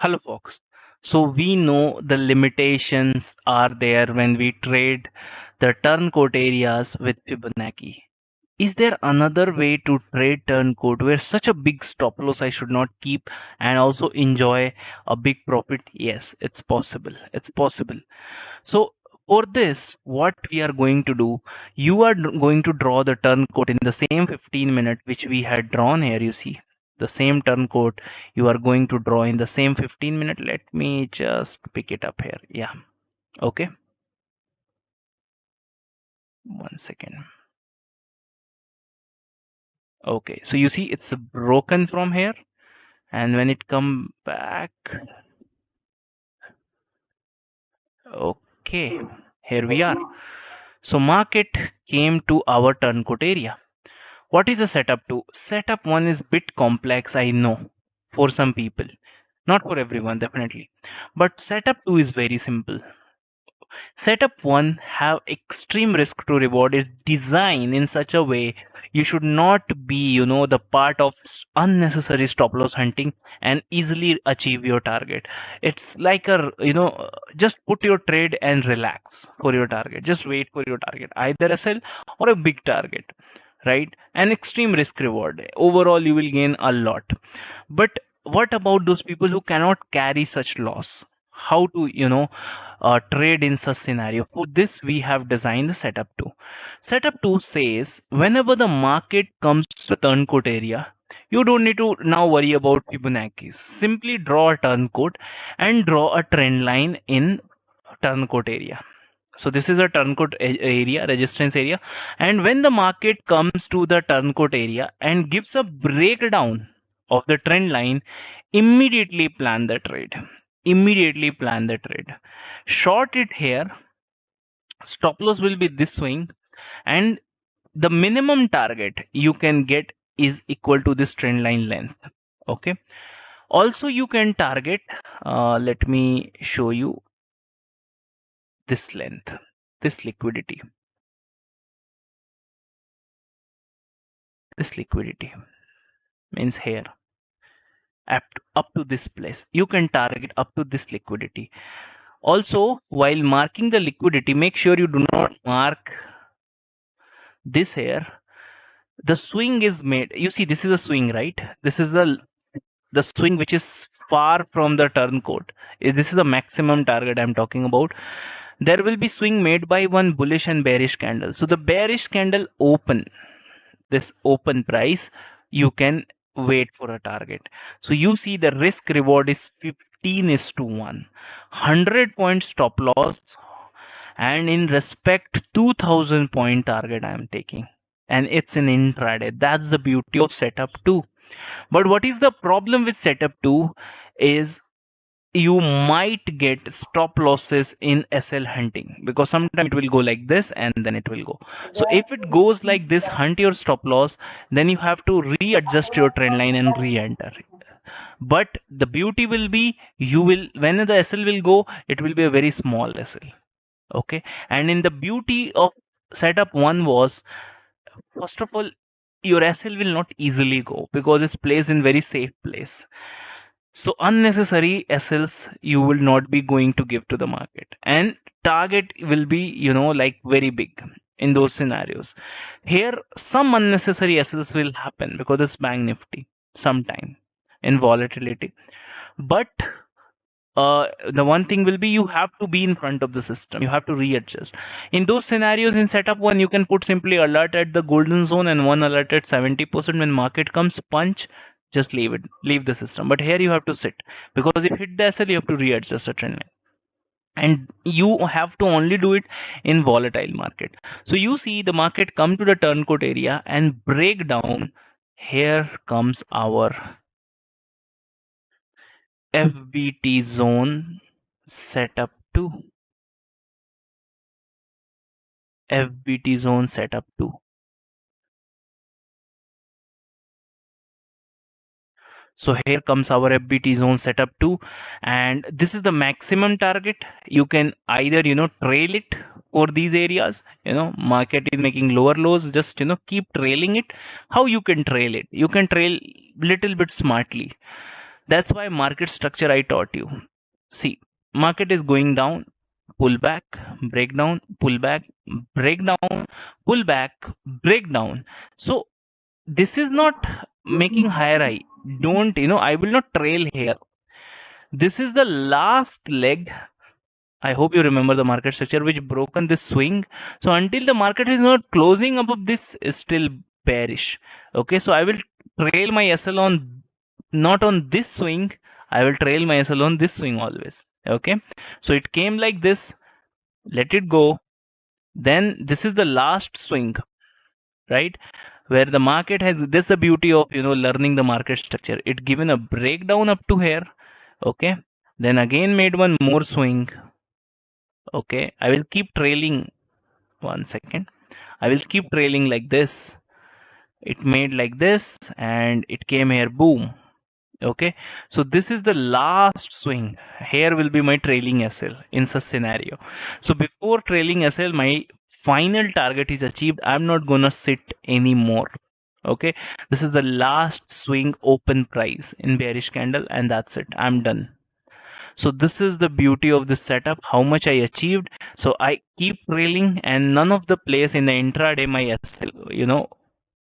Hello folks. So we know the limitations are there when we trade the turncoat areas with Fibonacci. Is there another way to trade turncoat where such a big stop loss I should not keep and also enjoy a big profit? Yes, it's possible. It's possible. So for this, what we are going to do, you are going to draw the turncoat in the same 15-minute which we had drawn here. You see the same turncoat you are going to draw in the same 15-minute. Let me just pick it up here. Yeah. Okay. 1 second. Okay. So you see it's broken from here, and when it come back, okay, here we are. So market came to our turncoat area. What is a setup 2? Setup 1 is bit complex, I know, for some people. Not for everyone, definitely. But setup 2 is very simple. Setup 1 have extreme risk to reward is designed in such a way you should not be, the part of unnecessary stop loss hunting and easily achieve your target. It's like just put your trade and relax for your target. Just wait for your target, either a sell or a big target, right? An extreme risk reward. Overall, you will gain a lot. But what about those people who cannot carry such loss? How to, trade in such scenario? For this, we have designed the setup 2. Setup 2 says whenever the market comes to turncoat area, you don't need to now worry about Fibonacci. Simply draw a turncoat and draw a trend line in turncoat area. So this is a turncoat area, resistance area, and when the market comes to the turncoat area and gives a breakdown of the trend line, immediately plan the trade. Immediately plan the trade. Short it here. Stop loss will be this swing, and the minimum target you can get is equal to this trend line length. Okay. Also, you can target. Let me show you this length, this liquidity. This liquidity means here up to this place. You can target up to this liquidity. Also, while marking the liquidity, make sure you do not mark this here. The swing is made. You see, this is a swing, right? This is the swing which is far from the turncoat. This is the maximum target I'm talking about. There will be swing made by one bullish and bearish candle. So the bearish candle open, this open price, you can wait for a target. So you see the risk reward is 15:1, 100 point stop loss, and in respect 2000 point target I am taking, and it's an intraday. That's the beauty of setup 2. But what is the problem with setup 2 is you might get stop losses in SL hunting, because sometimes it will go like this and then it will go. So if it goes like this, hunt your stop loss, then you have to readjust your trend line and re-enter. But the beauty will be, you will, when the SL will go, it will be a very small SL. Okay. And in the beauty of setup 1 was, first of all, your SL will not easily go because it's placed in very safe place. So unnecessary SLs you will not be going to give to the market, and target will be, like very big in those scenarios. Here some unnecessary SLs will happen because it's bank nifty sometime in volatility. But the one thing will be, you have to be in front of the system. You have to readjust. In those scenarios, in setup 1, you can put simply alert at the golden zone and one alert at 70%. When market comes, punch, just leave it, leave the system. But here you have to sit, because if you hit the SL, you have to readjust the trend line. And you have to only do it in volatile market. So you see the market come to the turncoat area and break down. Here comes our FBT Zone Setup II. FBT Zone Setup II. So here comes our FBT Zone Setup II, and this is the maximum target. You can either trail it for these areas. Market is making lower lows, just keep trailing it. How you can trail it? You can trail little bit smartly. That's why market structure I taught you. See, market is going down, pull back, break down, pull back, break down, pull back, break down. So this is not making higher high. Don't, I will not trail here. This is the last leg. I hope you remember the market structure which broken this swing. So until the market is not closing above this, is still bearish. Okay, so I will trail my SL on, not on this swing. I will trail my SL on this swing always. Okay, so it came like this. Let it go. Then this is the last swing, right? Where the market has, this is the beauty of learning the market structure. It given a breakdown up to here. Okay, then again made one more swing. Okay, I will keep trailing. 1 second, I will keep trailing like this. It made like this and it came here, boom. Okay, so this is the last swing. Here will be my trailing SL in such scenario. So before trailing SL, my final target is achieved. I'm not gonna sit anymore. Okay, this is the last swing open price in bearish candle, and that's it. I'm done. So this is the beauty of this setup, how much I achieved. So I keep trailing, and none of the place in the intraday my SL,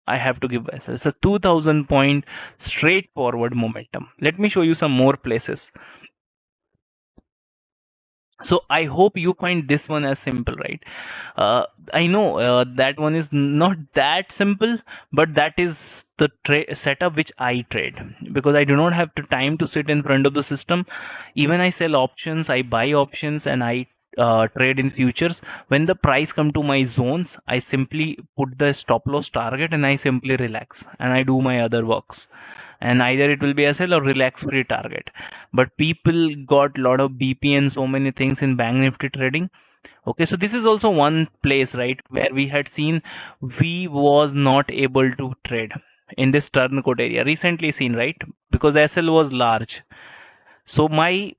I have to give SL. It's a 2000 point straightforward momentum. Let me show you some more places. So I hope you find this one as simple, right? I know that one is not that simple, but that is the setup which I trade, because I do not have the time to sit in front of the system. Even I sell options, I buy options, and I trade in futures. When the price come to my zones, I simply put the stop loss target and I simply relax and I do my other works, and either it will be SL or relax free target. But people got lot of BP and so many things in bank nifty trading. Okay, so this is also one place, right, where we had seen we was not able to trade in this turncoat area, recently seen, right, because the SL was large. So my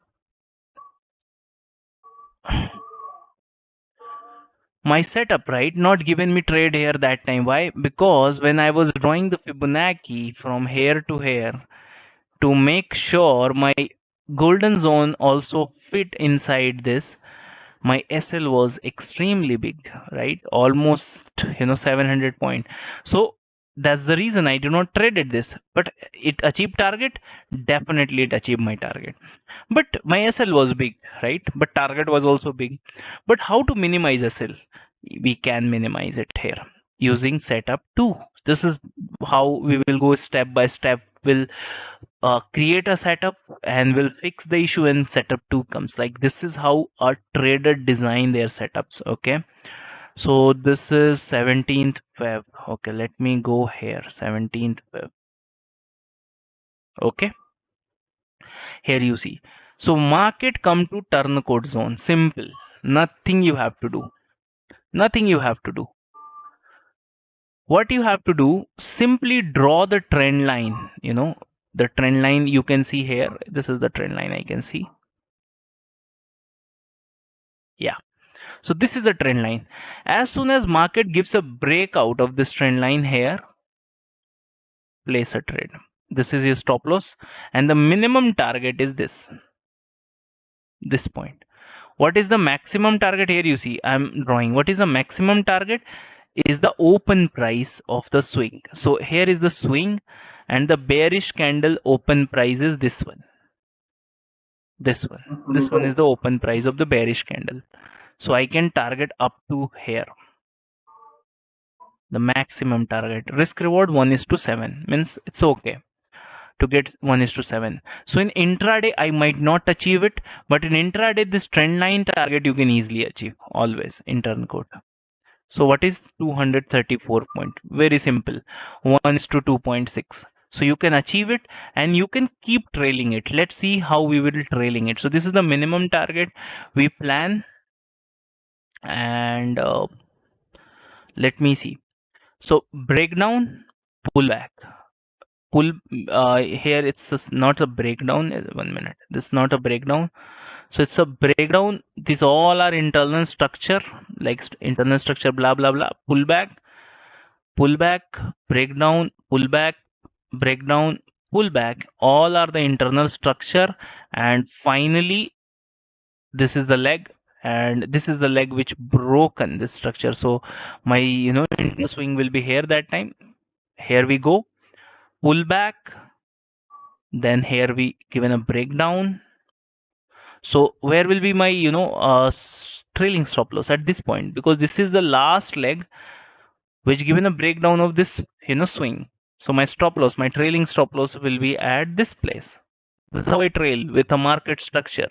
setup, right, not given me trade here that time. Why? Because when I was drawing the Fibonacci from here to here to make sure my golden zone also fit inside this, my SL was extremely big, right? Almost 700 point. So that's the reason I do not traded this. But it achieved target. Definitely it achieved my target. But my SL was big, right? But target was also big. But how to minimize SL? We can minimize it here using setup 2. This is how we will go step by step. We'll create a setup and we'll fix the issue when setup 2 comes. Like, this is how a trader design their setups. Okay, so this is 17th Feb. Okay, let me go here, 17th Feb. Okay, here you see. So market come to turncoat zone. Simple. Nothing you have to do. Nothing you have to do. What you have to do, simply draw the trend line. The trend line you can see here. This is the trend line I can see. Yeah, so this is the trend line. As soon as market gives a breakout of this trend line here, place a trade. This is your stop loss, and the minimum target is this point. What is the maximum target? Here you see I'm drawing. What is the maximum target? Is the open price of the swing. So here is the swing, and the bearish candle open price is this one. This one is the open price of the bearish candle. So I can target up to here. The maximum target. Risk reward 1:7 means it's okay to get 1:7. So in intraday I might not achieve it, but in intraday this trend line target you can easily achieve always in turncoat. So what is 234 point? Very simple, 1:2.6. So you can achieve it and you can keep trailing it. Let's see how we will trailing it. So this is the minimum target we plan, and let me see. So breakdown, pull back, pull. Here it's not a breakdown. 1 minute. This is not a breakdown. So it's a breakdown. These all are internal structure, like internal structure, blah blah blah. Pull back, breakdown, pull back, breakdown, pullback, all are the internal structure, and finally this is the leg, and this is the leg which broken this structure. So my internal swing will be here that time. Here we go, pullback, then here we given a breakdown. So where will be my trailing stop loss at this point, because this is the last leg which given a breakdown of this swing. So my stop loss, my trailing stop loss will be at this place. This is how I trail with a market structure.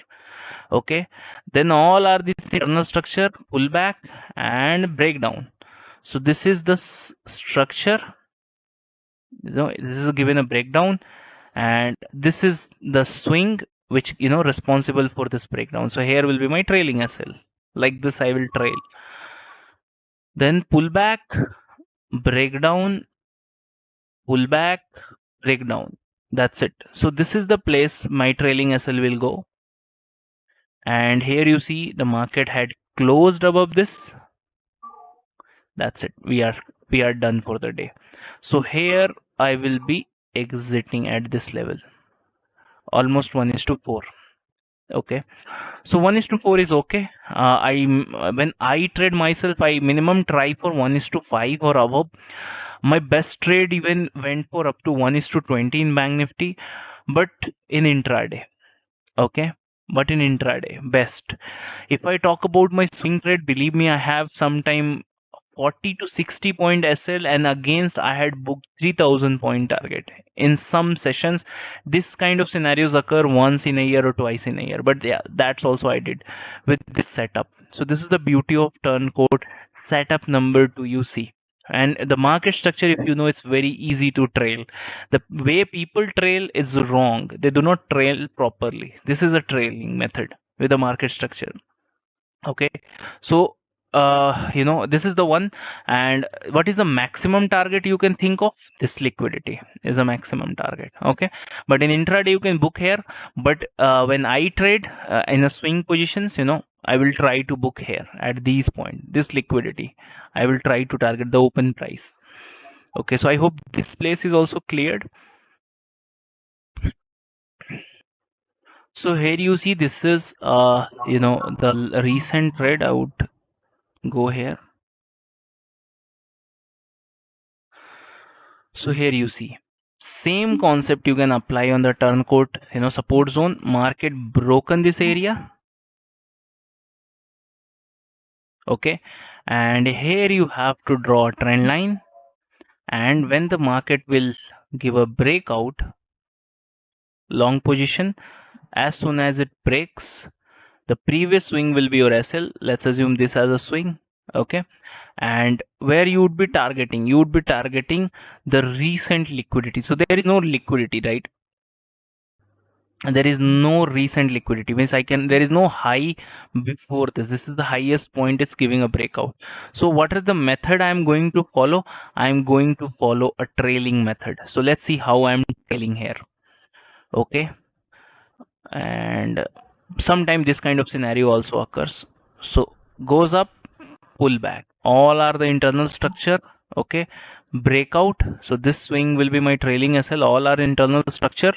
Okay, then all are this internal structure, pullback and breakdown. So this is the structure, this is given a breakdown, and this is the swing which responsible for this breakdown. So here will be my trailing SL. Like this I will trail, then pullback, breakdown, pullback, breakdown. That's it. So this is the place my trailing SL will go. And here you see the market had closed above this. That's it. We are done for the day. So here I will be exiting at this level, almost 1:4. Okay, so 1:4 is okay. When I trade myself, I minimum try for 1:5 or above. My best trade even went for up to 1:20 in Bank Nifty, but in intraday. Okay, but in intraday best. If I talk about my swing trade, believe me, I have sometime 40 to 60 point SL, and against I had booked 3000 point target. In some sessions this kind of scenarios occur once in a year or twice in a year, but yeah, that's also I did with this setup. So this is the beauty of turncoat setup number 2. You see, and the market structure, if you know, it's very easy to trail. The way people trail is wrong. They do not trail properly. This is a trailing method with the market structure. Okay, so this is the one. And what is the maximum target you can think of? This liquidity is a maximum target. Okay, but in intraday you can book here, but when I trade in a swing positions, I will try to book here at these points. This liquidity I will try to target the open price. Okay, so I hope this place is also cleared. So here you see, this is the recent trade. I would go here. So here you see, same concept you can apply on the turncoat support zone. Market broken this area. Okay, and here you have to draw a trend line, and when the market will give a breakout long position, as soon as it breaks, the previous swing will be your SL. Let's assume this as a swing. Okay, and where you would be targeting, the recent liquidity. So there is no liquidity, right? There is no recent liquidity, means there is no high before this. This is the highest point. It's giving a breakout. So what is the method I am going to follow? I am going to follow a trailing method. So let's see how I am trailing here. Okay, and sometimes this kind of scenario also occurs. So goes up, pull back, all are the internal structure. Okay, breakout. So this swing will be my trailing SL, all are internal structure.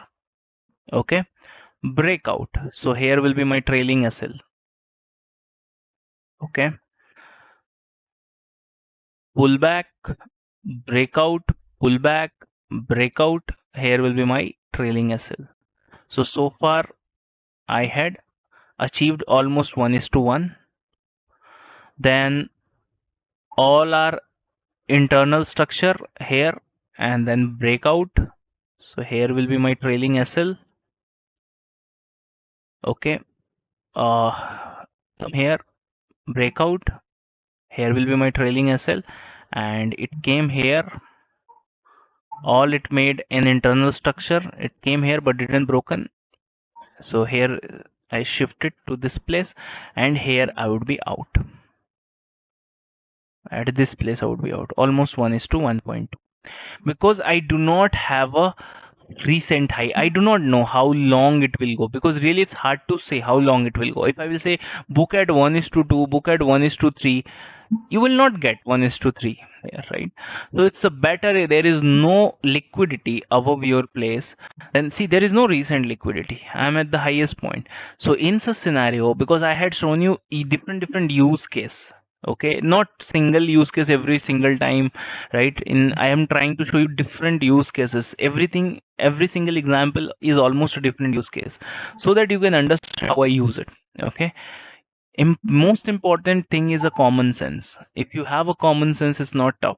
Okay, breakout. So here will be my trailing SL. Okay, pullback, breakout, pullback, breakout. Here will be my trailing SL. So far I had achieved almost 1:1. Then all are internal structure here, and then breakout. So here will be my trailing SL. Okay, here breakout, here will be my trailing SL, and it came here. All it made an internal structure. It came here but didn't broken. So here I shifted to this place, and here I would be out. At this place I would be out, almost 1:1.2, because I do not have a recent high. I do not know how long it will go, because really it's hard to say how long it will go. If I will say book at 1:2, book at 1:3, you will not get 1:3, here, right? So it's a better, there is no liquidity above your place. And see, there is no recent liquidity. I'm at the highest point. So in such scenario, because I had shown you different use case, okay, not single use case every single time, right? I am trying to show you different use cases. Every single example is almost a different use case, so that you can understand how I use it. Okay. Most important thing is a common sense. If you have a common sense, it's not tough.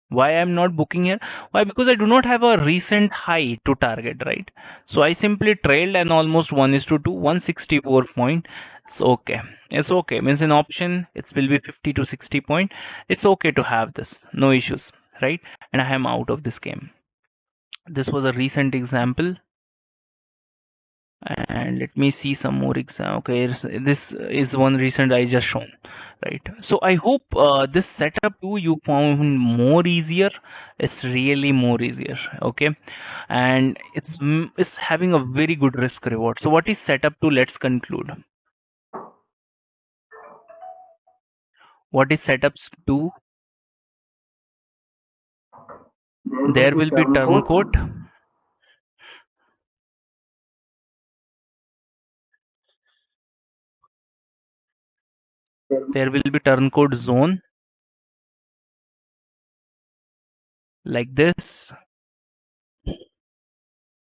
Why I'm not booking here? Why? Because I do not have a recent high to target, right? So I simply trailed and almost 1:2, 164 point. It's okay. It's okay. Means in option, it will be 50 to 60 point. It's okay to have this. No issues, right? And I am out of this game. This was a recent example. And let me see some more exam. Okay, this is one recent I just shown, right? So I hope this setup too you found more easier. It's really more easier, okay? And it's having a very good risk reward. So what is setup 2? Let's conclude. What is setups 2? There will be term quote. There will be turn code zone like this.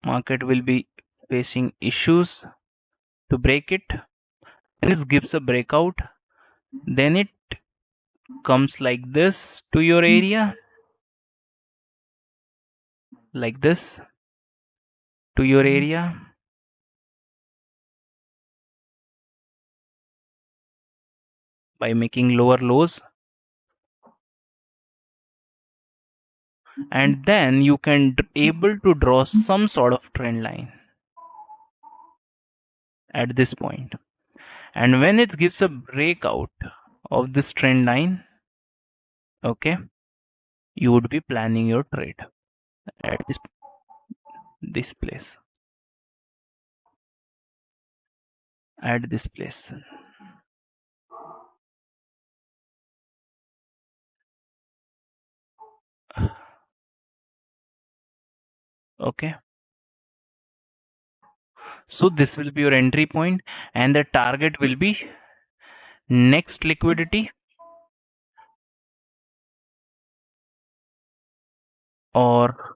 Market will be facing issues to break it. This gives a breakout. Then it comes like this to your area, like this to your area. By making lower lows, and then you can able to draw some sort of trend line at this point. And when it gives a breakout of this trend line, okay, you would be planning your trade at this place, at this place. Okay, so this will be your entry point, and the target will be next liquidity or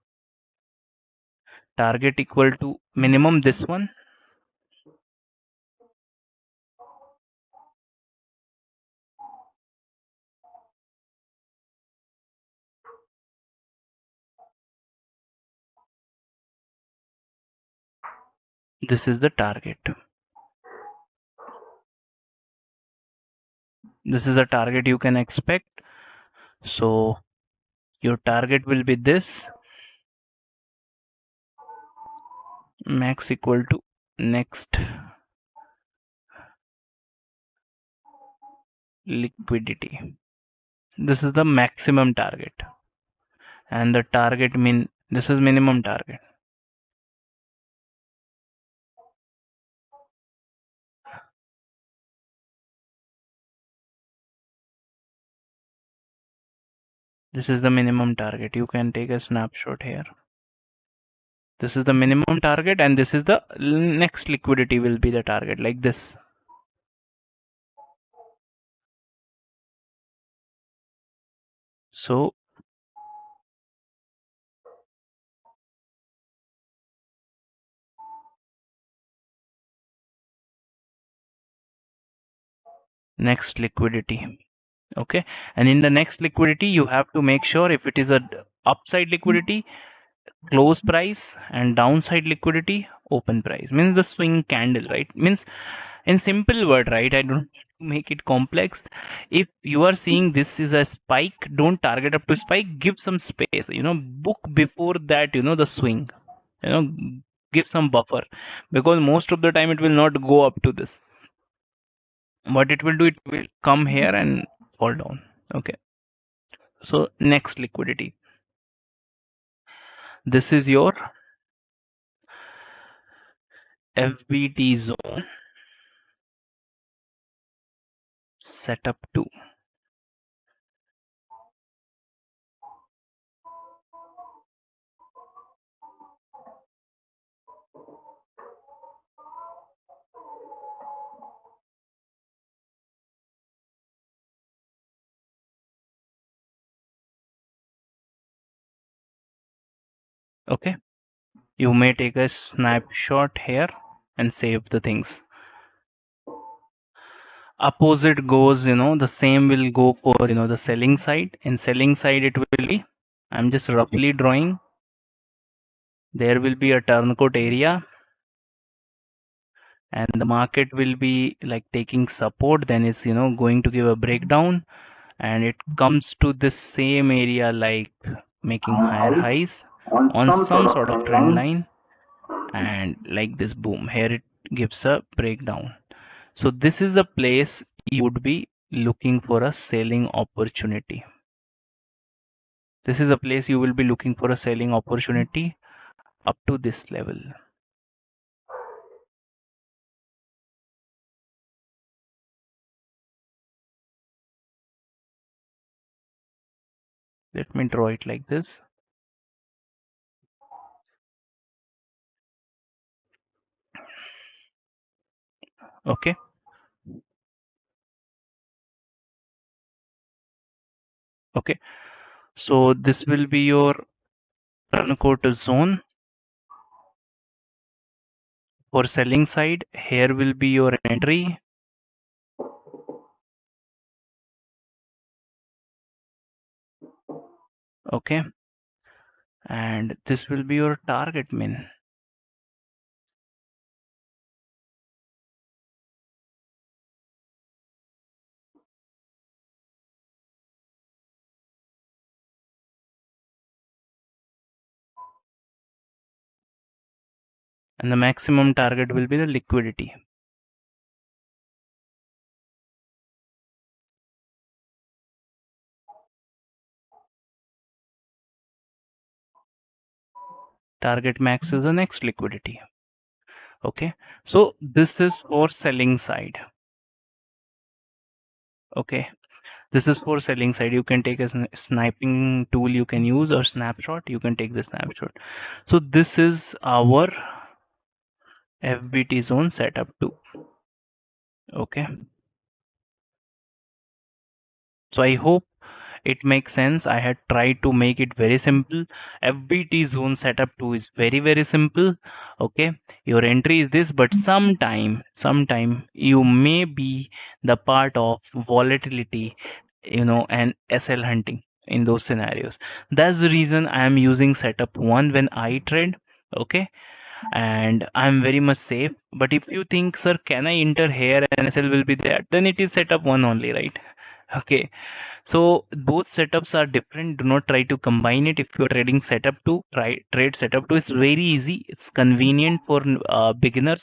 target equal to minimum this one. This is the target. This is a target you can expect. So your target will be this, max equal to next liquidity. This is the maximum target, and the target this is minimum target. This is the minimum target. You can take a snapshot here. This is the minimum target, and this is the next liquidity will be the target, like this. So next liquidity, okay? And in the next liquidity, you have to make sure if it is a upside liquidity, close price, and downside liquidity, open price. Means the swing candle, right? Means in simple word, right? I don't make it complex. If you are seeing this is a spike, don't target up to spike. Give some space, book before that, the swing, you know give some buffer, because most of the time it will not go up to this. What it will do, it will come here and fall down. Okay, so next liquidity, this is your FBT Zone Setup II. Okay, you may take a snapshot here and save the things. Opposite goes, the same will go for, the selling side. In selling side, it will be, I'm just roughly drawing, there will be a turncoat area, and the market will be like taking support, then it's, going to give a breakdown, and it comes to this same area, like making higher highs on some sort of trend line, and like this, boom, here it gives a breakdown. So this is a place you would be looking for a selling opportunity. This is a place you will be looking for a selling opportunity up to this level. Let me draw it like this. Okay. Okay. So this will be your turncoat zone for selling side. Here will be your entry. Okay. And this will be your target min. And the maximum target will be the liquidity. Target max is the next liquidity. Okay. So this is for selling side. Okay. This is for selling side. You can take a sniping tool you can use, or snapshot. You can take the snapshot. So this is our FBT Zone Setup II. Okay. So I hope it makes sense. I had tried to make it very simple. FBT Zone Setup II is very, very simple. Okay. Your entry is this, but sometime you may be the part of volatility, and SL hunting in those scenarios. That's the reason I am using setup 1 when I trade. Okay. And I'm very much safe. But if you think, sir, can I enter here and SL will be there, then it is setup 1 only, right? Okay. So both setups are different. Do not try to combine it. If you're trading setup 2, try trade setup 2. It's very easy. It's convenient for beginners.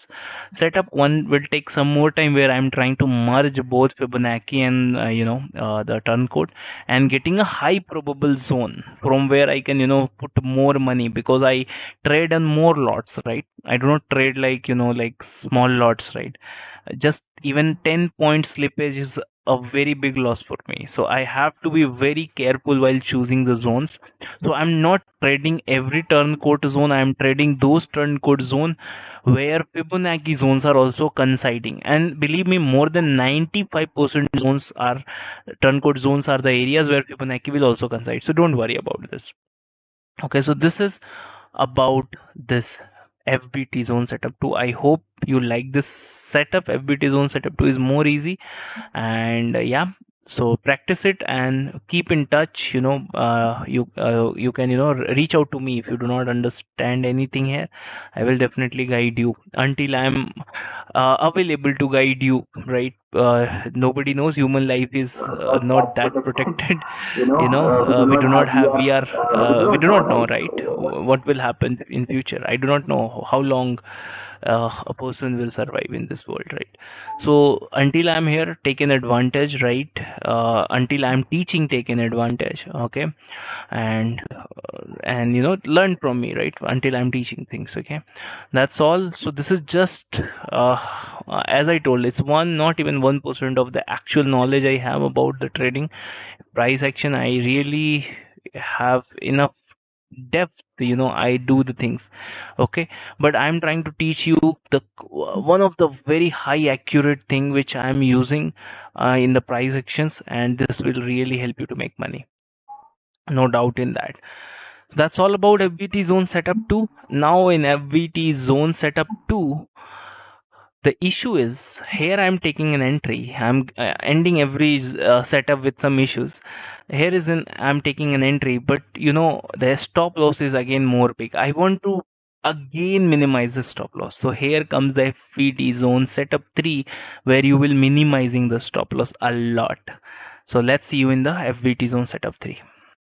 Setup 1 will take some more time, where I'm trying to merge both Fibonacci and the turncoat, and getting a high probable zone from where I can put more money, because I trade on more lots, right? I do not trade like like small lots, right? Just even 10 point slippage is a very big loss for me. So I have to be very careful while choosing the zones. So I'm not trading every turncoat zone. I'm trading those turncoat zone where Fibonacci zones are also coinciding. And believe me, more than 95% zones are turncoat zones are the areas where Fibonacci will also coincide. So don't worry about this. Okay, so this is about this FBT Zone Setup 2. I hope you like this setup. FBT Zone Setup 2 is more easy, and yeah, so practice it and keep in touch. You can reach out to me if you do not understand anything here. I will definitely guide you until I'm available to guide you, right? Nobody knows, human life is not that protected. We do not have, we do not know, right, what will happen in future. I do not know how long a person will survive in this world, right? So until I'm here, take an advantage, right? Until I'm teaching, take an advantage. Okay. And learn from me, right, until I'm teaching things. Okay, that's all. So this is just as I told, it's not even 1% of the actual knowledge I have about the trading price action. I really have enough depth, I do the things. Okay, but I'm trying to teach you the one of the very high accurate thing which I'm using in the price actions, and this will really help you to make money, no doubt in that. That's all about FBT Zone Setup 2. Now in FBT Zone Setup 2, the issue is here I'm taking an entry. I'm ending every setup with some issues. Here is an I'm taking an entry, but you know the stop loss is again more big. I want to again minimize the stop loss. So here comes the FBT Zone Setup 3, where you will minimizing the stop loss a lot. So let's see you in the FBT Zone Setup 3.